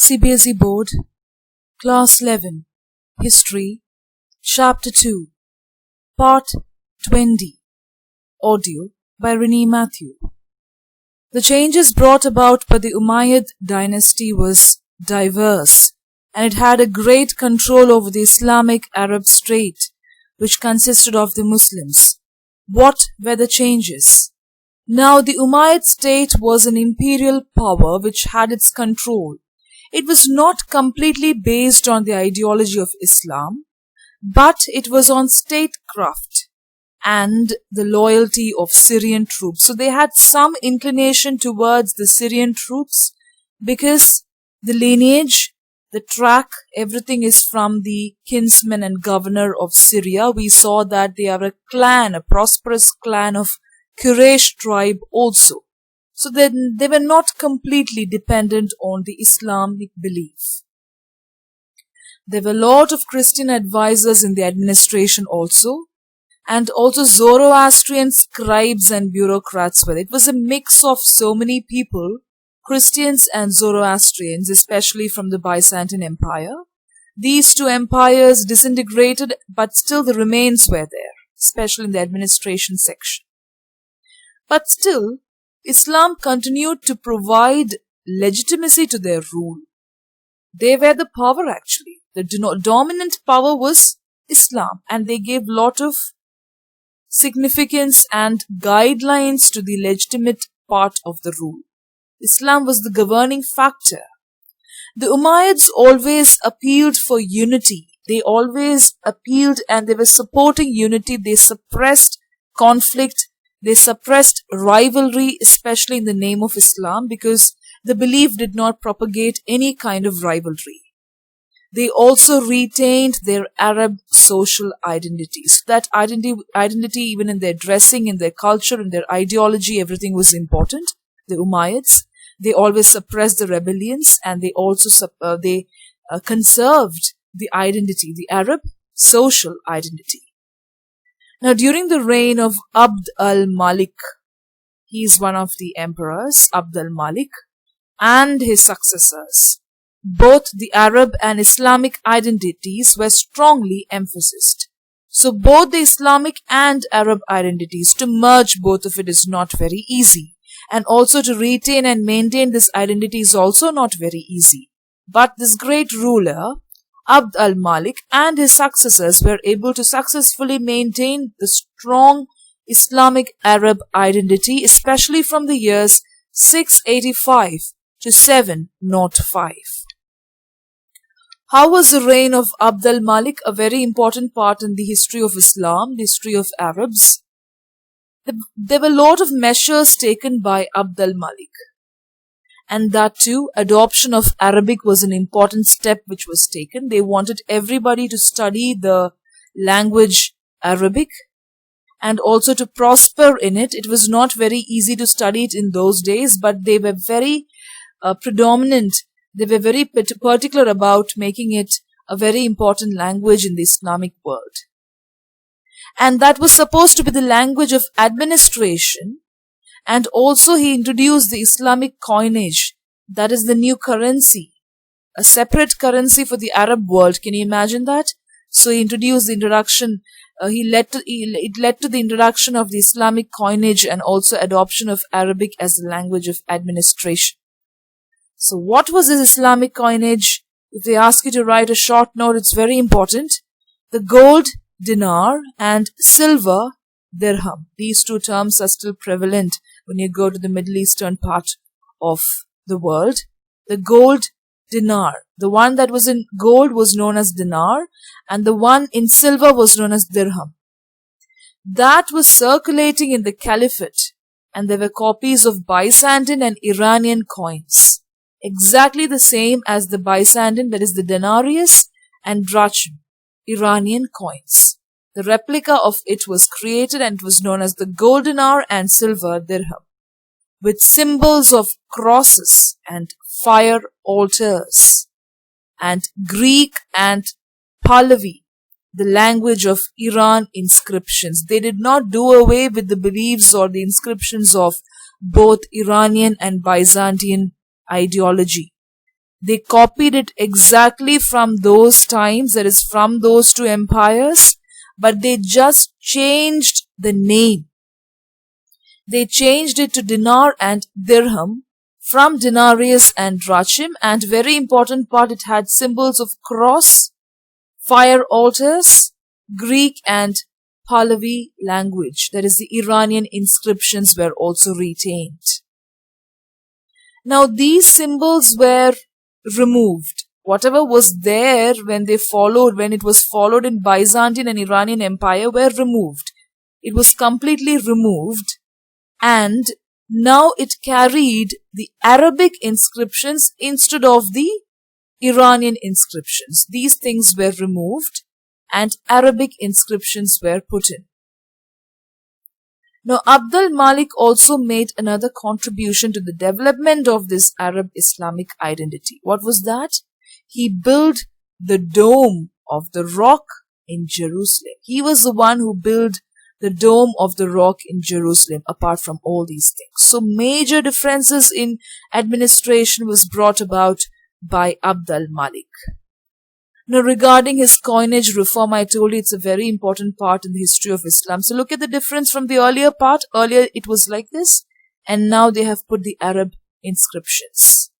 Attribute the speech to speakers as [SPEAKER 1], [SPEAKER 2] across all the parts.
[SPEAKER 1] CBSE Board, Class 11, History, Chapter 2, Part 20, Audio by Renee Matthew. The changes brought about by the Umayyad dynasty was diverse, and it had a great control over the Islamic Arab state, which consisted of the Muslims. What were the changes? Now the Umayyad state was an imperial power which had its control. It was not completely based on the ideology of Islam, but it was on statecraft and the loyalty of Syrian troops. So they had some inclination towards the Syrian troops because the lineage, the track, everything is from the kinsman and governor of Syria. We saw that they are a clan, a prosperous clan of Quraysh tribe also. So then they were not completely dependent on the Islamic belief. There were a lot of Christian advisors in the administration also, and also Zoroastrian scribes and bureaucrats were. It was a mix of so many people, Christians and Zoroastrians, especially from the Byzantine Empire. These two empires disintegrated, but still the remains were there, especially in the administration section. But still, Islam continued to provide legitimacy to their rule. They were the power actually. The dominant power was Islam, and they gave lot of significance and guidelines to the legitimate part of the rule. Islam was the governing factor. The Umayyads always appealed for unity. They always appealed and they were supporting unity. They suppressed conflict. They suppressed rivalry, especially in the name of Islam, because the belief did not propagate any kind of rivalry. They also retained their Arab social identities. That identity, even in their dressing, in their culture, in their ideology, everything was important. The Umayyads, they always suppressed the rebellions, and they also conserved the identity, the Arab social identity. Now, during the reign of Abd al-Malik, he is one of the emperors, Abd al-Malik, and his successors, both the Arab and Islamic identities were strongly emphasized. So both the Islamic and Arab identities, to merge both of it is not very easy. And also to retain and maintain this identity is also not very easy. But this great ruler, Abd al-Malik, and his successors were able to successfully maintain the strong Islamic Arab identity, especially from the years 685 to 705. How was the reign of Abd al-Malik? A very important part in the history of Islam, the history of Arabs. There were a lot of measures taken by Abd al-Malik. And that too, adoption of Arabic was an important step which was taken. They wanted everybody to study the language Arabic and also to prosper in it. It was not very easy to study it in those days, but they were very predominant. They were very particular about making it a very important language in the Islamic world. And that was supposed to be the language of administration. And also he introduced the Islamic coinage, that is the new currency, a separate currency for the Arab world. Can you imagine that? So he introduced the introduction, it led to the introduction of the Islamic coinage and also adoption of Arabic as the language of administration. So what was this Islamic coinage? If they ask you to write a short note, it's very important. The gold dinar and silver dirham. These two terms are still prevalent when you go to the Middle Eastern part of the world. The gold dinar, the one that was in gold was known as dinar, and the one in silver was known as dirham. That was circulating in the caliphate, and there were copies of Byzantine and Iranian coins, exactly the same as the Byzantine, that is the denarius and drachm, Iranian coins. The replica of it was created and it was known as the gold dinar and silver dirham, with symbols of crosses and fire altars, and Greek and Pahlavi, the language of Iran inscriptions. They did not do away with the beliefs or the inscriptions of both Iranian and Byzantine ideology. They copied it exactly from those times, that is from those two empires, but they just changed the name. They changed it to dinar and dirham from denarius and drachm, and very important part, it had symbols of cross, fire altars, Greek and Pahlavi language, that is the Iranian inscriptions were also retained. Now these symbols were removed. Whatever was there when it was followed in Byzantine and Iranian Empire were removed. It was completely removed, and now it carried the Arabic inscriptions instead of the Iranian inscriptions. These things were removed and Arabic inscriptions were put in. Now, Abd al-Malik also made another contribution to the development of this Arab Islamic identity. What was that? He built the Dome of the Rock in Jerusalem. He was the one who built the Dome of the Rock in Jerusalem, apart from all these things. So major differences in administration was brought about by Abd al-Malik. Now, regarding his coinage reform, I told you it's a very important part in the history of Islam. So look at the difference from the earlier part. Earlier it was like this, and now they have put the Arab inscriptions.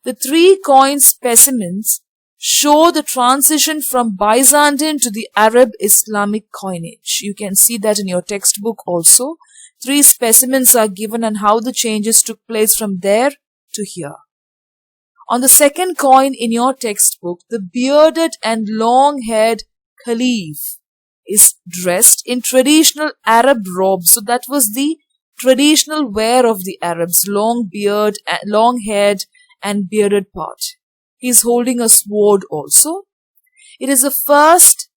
[SPEAKER 1] The 3 coin specimens show the transition from Byzantine to the Arab Islamic coinage. You can see that in your textbook also. 3 specimens are given and how the changes took place from there to here. On the second coin in your textbook, the bearded and long-haired caliph is dressed in traditional Arab robes. So that was the traditional wear of the Arabs, long beard, long-haired and bearded part. He is holding a sword also. It is the first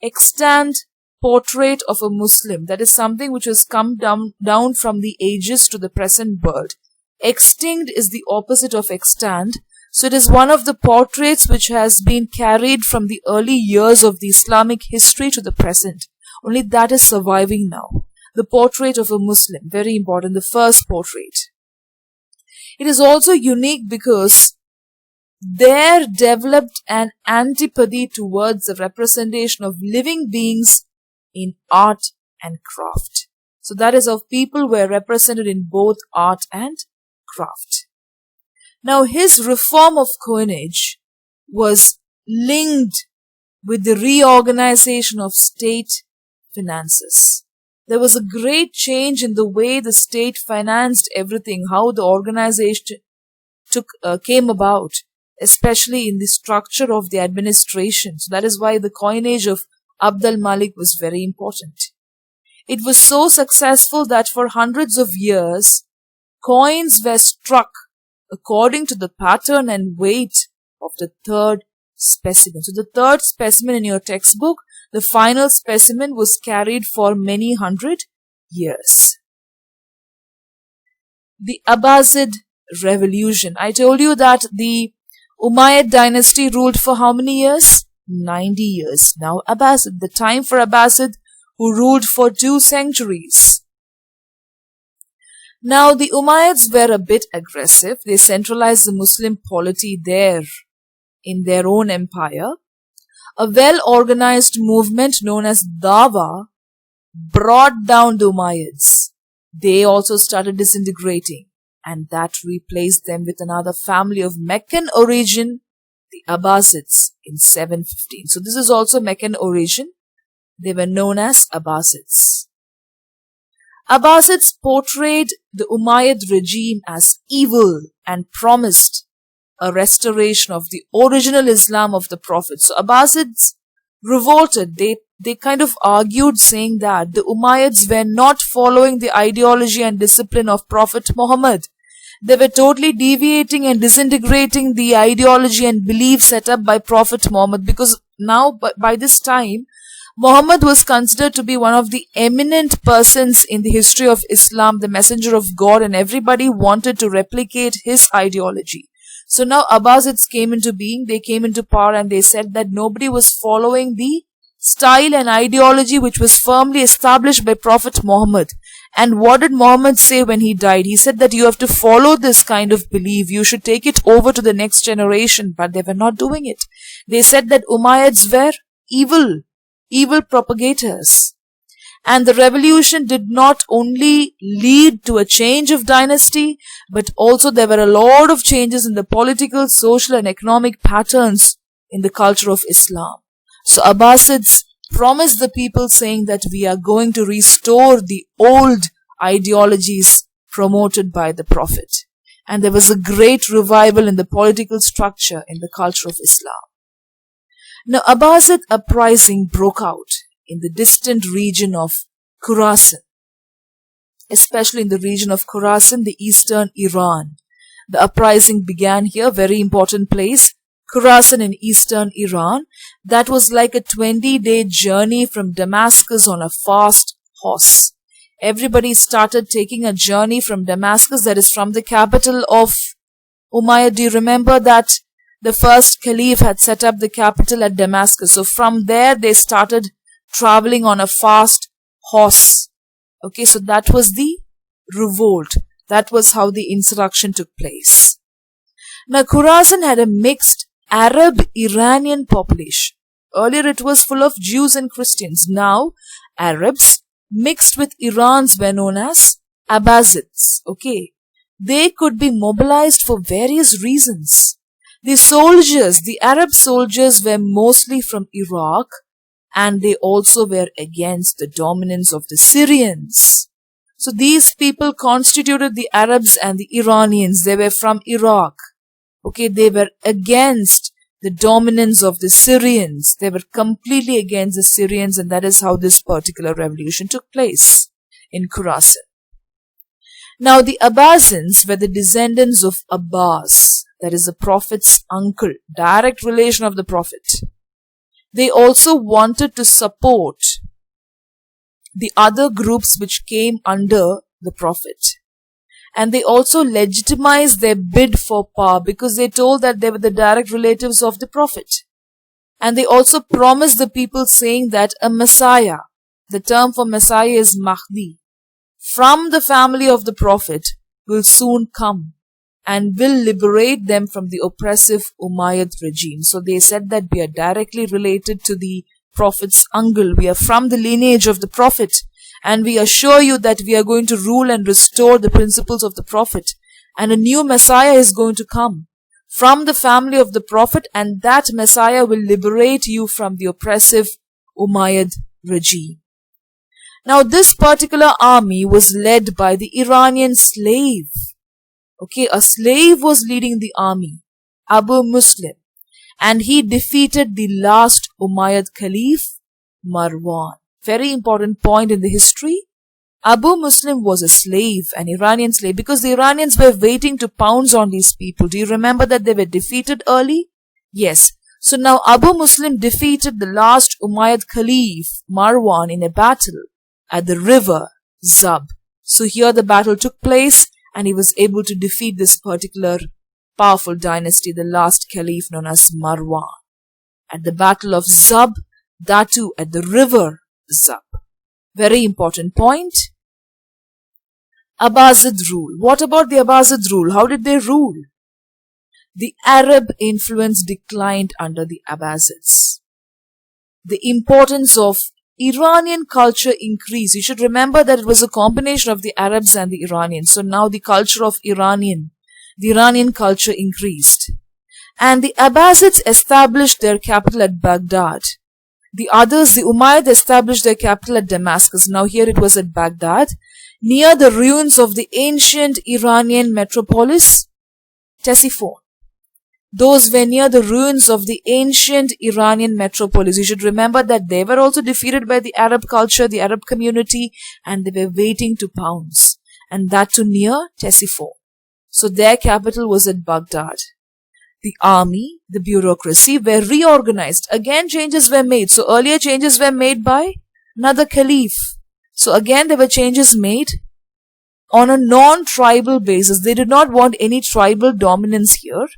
[SPEAKER 1] extant portrait of a Muslim. That is something which has come down from the ages to the present world. Extinct is the opposite of extant. So it is one of the portraits which has been carried from the early years of the Islamic history to the present. Only that is surviving now. The portrait of a Muslim, very important, the first portrait. It is also unique because there developed an antipathy towards the representation of living beings in art and craft. So that is how people were represented in both art and craft. Now his reform of coinage was linked with the reorganization of state finances. There was a great change in the way the state financed everything, how the organization came about, especially in the structure of the administration. So that is why the coinage of Abd al-Malik was very important. It was so successful that for hundreds of years, coins were struck according to the pattern and weight of the 3rd specimen. So the 3rd specimen in your textbook, the final specimen, was carried for many hundred years. The Abbasid revolution. I told you that the Umayyad dynasty ruled for how many years? 90 years. Now Abbasid, the time for Abbasid, who ruled for 2 centuries. Now the Umayyads were a bit aggressive. They centralized the Muslim polity there in their own empire. A well-organized movement known as Dawa brought down the Umayyads. They also started disintegrating, and that replaced them with another family of Meccan origin, the Abbasids, in 715. So this is also Meccan origin. They were known as Abbasids. Abbasids portrayed the Umayyad regime as evil and promised a restoration of the original Islam of the Prophet. So Abbasids revolted. They kind of argued, saying that the Umayyads were not following the ideology and discipline of Prophet Muhammad. They were totally deviating and disintegrating the ideology and belief set up by Prophet Muhammad, because now by this time Muhammad was considered to be one of the eminent persons in the history of Islam, the messenger of God, and everybody wanted to replicate his ideology. So now Abbasids came into being, they came into power, and they said that nobody was following the style and ideology which was firmly established by Prophet Muhammad. And what did Muhammad say when he died? He said that you have to follow this kind of belief. You should take it over to the next generation. But they were not doing it. They said that Umayyads were evil propagators. And the revolution did not only lead to a change of dynasty, but also there were a lot of changes in the political, social and economic patterns in the culture of Islam. So Abbasids promised the people saying that we are going to restore the old ideologies promoted by the Prophet. And there was a great revival in the political structure in the culture of Islam. Now Abbasid uprising broke out in the distant region of Khurasan, especially in the region of Khurasan, the eastern Iran. The uprising began here, very important place, Khurasan in eastern Iran. That was like a 20-day journey from Damascus on a fast horse. Everybody started taking a journey from Damascus, that is from the capital of Umayyad. Do you remember that the first caliph had set up the capital at Damascus? So from there they started traveling on a fast horse. Okay, so that was the revolt. That was how the insurrection took place. Now Khurasan had a mixed Arab-Iranian population. Earlier it was full of Jews and Christians. Now Arabs mixed with Irans were known as Abbasids. Okay, they could be mobilized for various reasons. The soldiers, the Arab soldiers were mostly from Iraq, and they also were against the dominance of the Syrians. So these people constituted the Arabs and the Iranians. They were from Iraq. Okay, they were against the dominance of the Syrians. They were completely against the Syrians, and that is how this particular revolution took place in Khurasan. Now the Abbasids were the descendants of Abbas, that is the Prophet's uncle, direct relation of the Prophet. They also wanted to support the other groups which came under the Prophet. And they also legitimized their bid for power because they told that they were the direct relatives of the Prophet. And they also promised the people saying that a Messiah, the term for Messiah is Mahdi, from the family of the Prophet will soon come and will liberate them from the oppressive Umayyad regime. So they said that we are directly related to the Prophet's uncle. We are from the lineage of the Prophet, and we assure you that we are going to rule and restore the principles of the Prophet. And a new Messiah is going to come from the family of the Prophet, and that Messiah will liberate you from the oppressive Umayyad regime. Now this particular army was led by the Iranian slave. Okay, a slave was leading the army, Abu Muslim, and he defeated the last Umayyad Caliph, Marwan. Very important point in the history. Abu Muslim was a slave, an Iranian slave, because the Iranians were waiting to pounce on these people. Do you remember that they were defeated early? Yes. So now Abu Muslim defeated the last Umayyad Caliph, Marwan, in a battle at the river Zab. So here the battle took place, and he was able to defeat this particular powerful dynasty, the last caliph known as Marwan, at the battle of Zab, that too at the river Zab. Very important point. Abbasid rule. What about the Abbasid rule? How did they rule? The Arab influence declined under the Abbasids. The importance of Iranian culture increased. You should remember that it was a combination of the Arabs and the Iranians. So now the culture of the Iranian culture increased. And the Abbasids established their capital at Baghdad. The others, the Umayyads, established their capital at Damascus. Now here it was at Baghdad, near the ruins of the ancient Iranian metropolis, Ctesiphon. Those were near the ruins of the ancient Iranian metropolis. You should remember that they were also defeated by the Arab culture, the Arab community, and they were waiting to pounce. And that too near Ctesiphon. So their capital was at Baghdad. The army, the bureaucracy were reorganized. Again changes were made. So earlier changes were made by another caliph. So again there were changes made on a non-tribal basis. They did not want any tribal dominance here,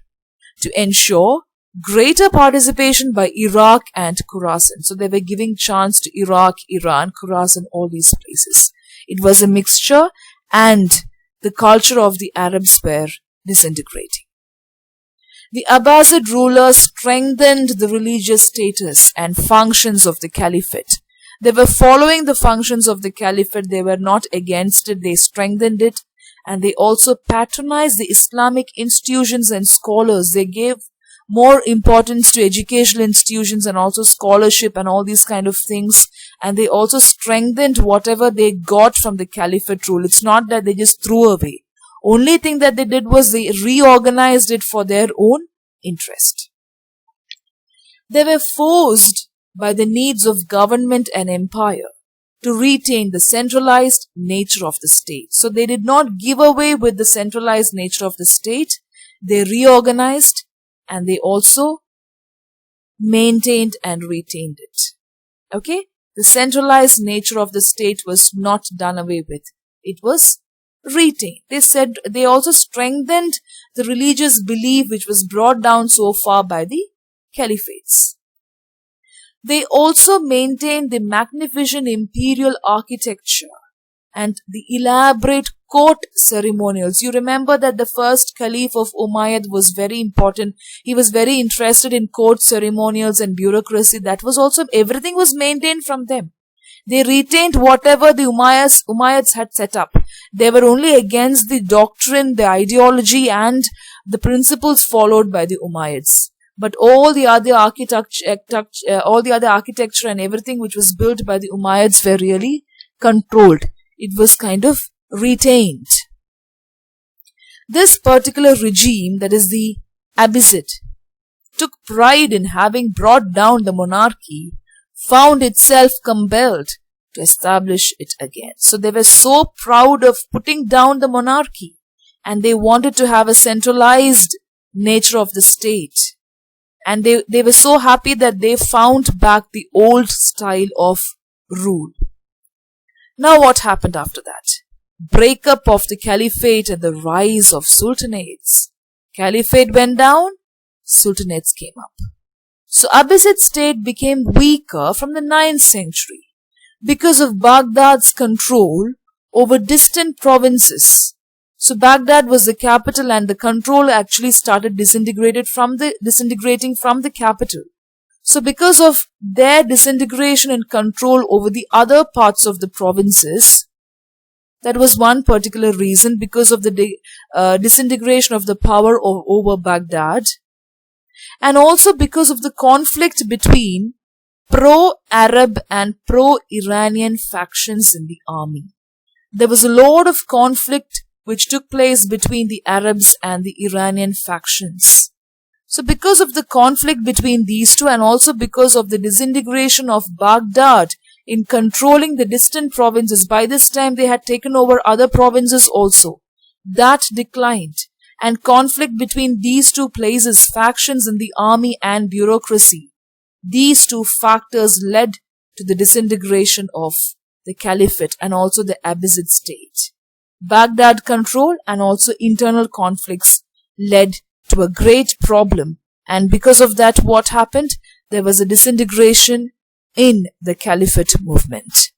[SPEAKER 1] to ensure greater participation by Iraq and Khurasan. So they were giving chance to Iraq, Iran, Khurasan, all these places. It was a mixture, and the culture of the Arabs were disintegrating. The Abbasid rulers strengthened the religious status and functions of the caliphate. They were following the functions of the caliphate. They were not against it. They strengthened it, and they also patronized the Islamic institutions and scholars. They gave more importance to educational institutions and also scholarship and all these kind of things. And they also strengthened whatever they got from the caliphate rule. It's not that they just threw away. Only thing that they did was they reorganized it for their own interest. They were forced by the needs of government and empire to retain the centralized nature of the state. So they did not give away with the centralized nature of the state. They reorganized, and they also maintained and retained it. Okay? The centralized nature of the state was not done away with. It was retained. They also strengthened the religious belief which was brought down so far by the caliphates. They also maintained the magnificent imperial architecture and the elaborate court ceremonials. You remember that the first caliph of Umayyad was very important. He was very interested in court ceremonials and bureaucracy. That was also, everything was maintained from them. They retained whatever the Umayyads had set up. They were only against the doctrine, the ideology, and the principles followed by the Umayyads. But all the other architecture and everything which was built by the Umayyads were really controlled. It was kind of retained. This particular regime, that is the Abbasid, took pride in having brought down the monarchy, found itself compelled to establish it again. So they were so proud of putting down the monarchy, and they wanted to have a centralized nature of the state. And they were so happy that they found back the old style of rule. Now what happened after that? Breakup of the caliphate and the rise of sultanates. Caliphate went down, sultanates came up. So Abbasid state became weaker from the 9th century because of Baghdad's control over distant provinces. So Baghdad was the capital, and the control actually started disintegrating from the capital. So because of their disintegration and control over the other parts of the provinces, that was one particular reason, because of the disintegration of the power over Baghdad, and also because of the conflict between pro-Arab and pro-Iranian factions in the army. There was a lot of conflict which took place between the Arabs and the Iranian factions. So because of the conflict between these two, and also because of the disintegration of Baghdad in controlling the distant provinces, by this time they had taken over other provinces also, that declined. And conflict between these two places, factions in the army and bureaucracy, these two factors led to the disintegration of the caliphate and also the Abbasid state. Baghdad control and also internal conflicts led to a great problem, and because of that, what happened? There was a disintegration in the caliphate movement.